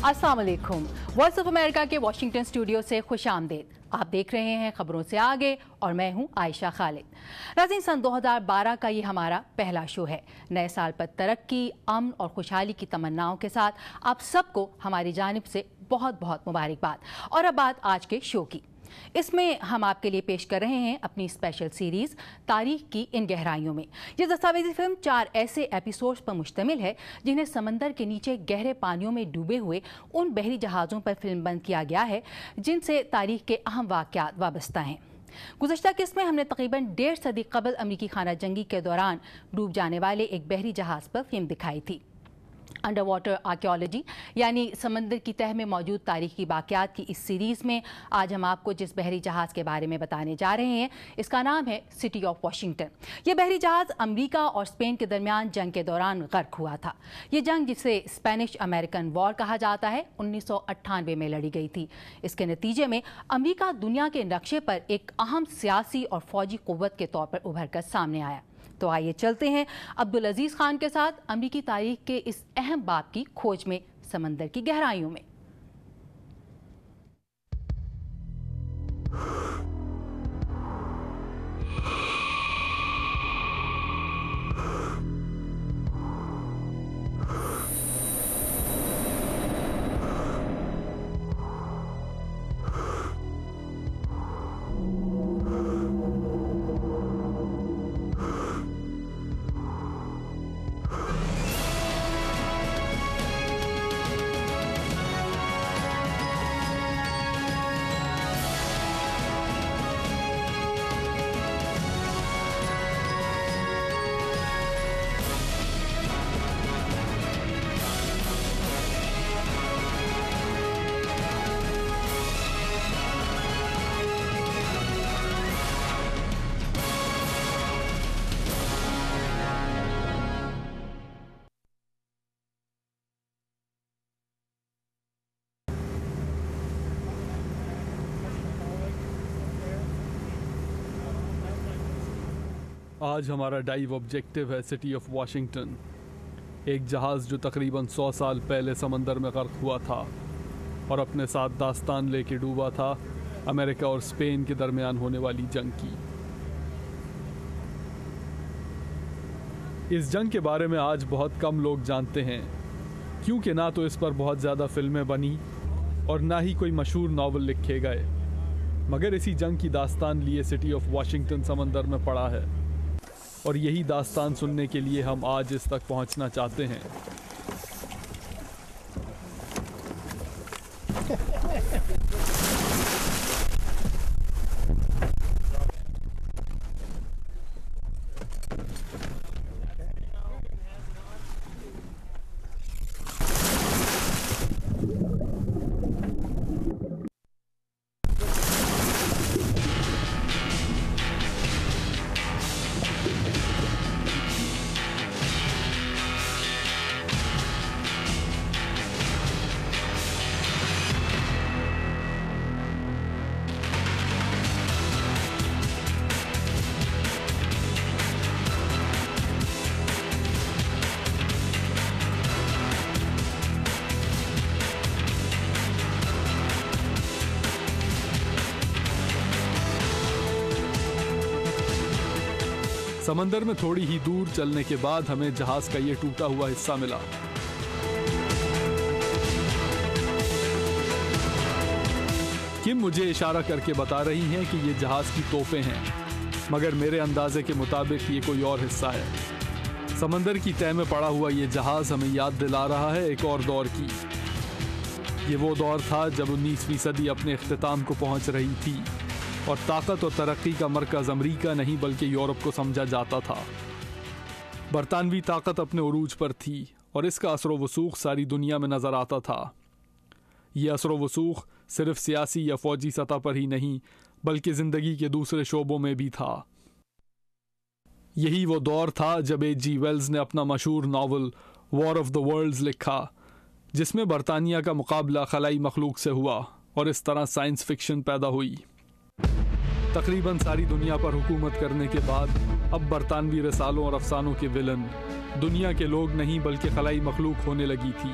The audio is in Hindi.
अस्सलाम वालेकुम। वॉइस ऑफ अमेरिका के वाशिंगटन स्टूडियो से खुश आमदेद। आप देख रहे हैं खबरों से आगे और मैं हूं आयशा खालिद। नाज़रीन, सन 2012 का ये हमारा पहला शो है। नए साल पर तरक्की, अमन और खुशहाली की तमन्नाओं के साथ आप सबको हमारी जानिब से बहुत बहुत मुबारकबाद। और अब बात आज के शो की। इसमें हम आपके लिए पेश कर रहे हैं अपनी स्पेशल सीरीज तारीख की इन गहराइयों में। ये दस्तावेजी फिल्म 4 ऐसे एपिसोड्स पर मुश्तमिल है जिन्हें समंदर के नीचे गहरे पानियों में डूबे हुए उन बहरी जहाज़ों पर फिल्म बंद किया गया है जिनसे तारीख के अहम वाक़यात वाबस्ता हैं। गुज़श्ता किस्त में हमने तकरीबन 1.5 सदी कबल अमरीकी खाना जंगी के दौरान डूब जाने वाले एक बहरी जहाज़ पर फिल्म दिखाई थी। अंडर वाटर आर्कियोलॉजी यानी समंदर की तह में मौजूद तारीखी वाक़यात की इस सीरीज़ में आज हम आपको जिस बहरी जहाज़ के बारे में बताने जा रहे हैं इसका नाम है सिटी ऑफ वाशिंगटन। ये बहरी जहाज़ अमेरिका और स्पेन के दरमियान जंग के दौरान गर्क हुआ था। ये जंग, जिसे स्पेनिश अमेरिकन वॉर कहा जाता है, 1998 में लड़ी गई थी। इसके नतीजे में अमेरिका दुनिया के नक्शे पर एक अहम सियासी और फौजी क़ुव्वत के तौर पर उभर कर सामने आया। तो आइए चलते हैं अब्दुल अजीज खान के साथ अमरीकी तारीख के इस अहम बाब की खोज में समंदर की गहराइयों में। आज हमारा डाइव ऑब्जेक्टिव है सिटी ऑफ वाशिंगटन, एक जहाज़ जो तकरीबन 100 साल पहले समंदर में गर्क हुआ था और अपने साथ दास्तान लेके डूबा था अमेरिका और स्पेन के दरमियान होने वाली जंग की। इस जंग के बारे में आज बहुत कम लोग जानते हैं, क्योंकि ना तो इस पर बहुत ज़्यादा फिल्में बनी और ना ही कोई मशहूर नावल लिखे गए। मगर इसी जंग की दास्तान लिए सिटी ऑफ वाशिंगटन समंदर में पड़ा है और यही दास्तान सुनने के लिए हम आज इस तक पहुंचना चाहते हैं। समंदर में थोड़ी ही दूर चलने के बाद हमें जहाज का ये टूटा हुआ हिस्सा मिला। किम मुझे इशारा करके बता रही हैं कि ये जहाज की तोपें हैं, मगर मेरे अंदाजे के मुताबिक ये कोई और हिस्सा है। समंदर की तह में पड़ा हुआ ये जहाज हमें याद दिला रहा है एक और दौर की। ये वो दौर था जब 19वीं सदी अपने इख्तिताम को पहुंच रही थी और ताकत और तरक्की का मरकज़ अमेरिका नहीं बल्कि यूरोप को समझा जाता था। बरतानवी ताकत अपने उरूज पर थी और इसका असर वसूख सारी दुनिया में नज़र आता था। ये असर वसूख सिर्फ सियासी या फ़ौजी सतह पर ही नहीं बल्कि ज़िंदगी के दूसरे शोबों में भी था। यही वो दौर था जब H.G. वेल्स ने अपना मशहूर novel War of the Worlds लिखा, जिसमें बरतानिया का मुकाबला खलाई मखलूक से हुआ और इस तरह साइंस फिक्शन पैदा हुई। तकरीबन सारी दुनिया पर हुकूमत करने के बाद अब बरतानवी रसालों और अफसानों के विलन दुनिया के लोग नहीं बल्कि खलाई मखलूक होने लगी थी।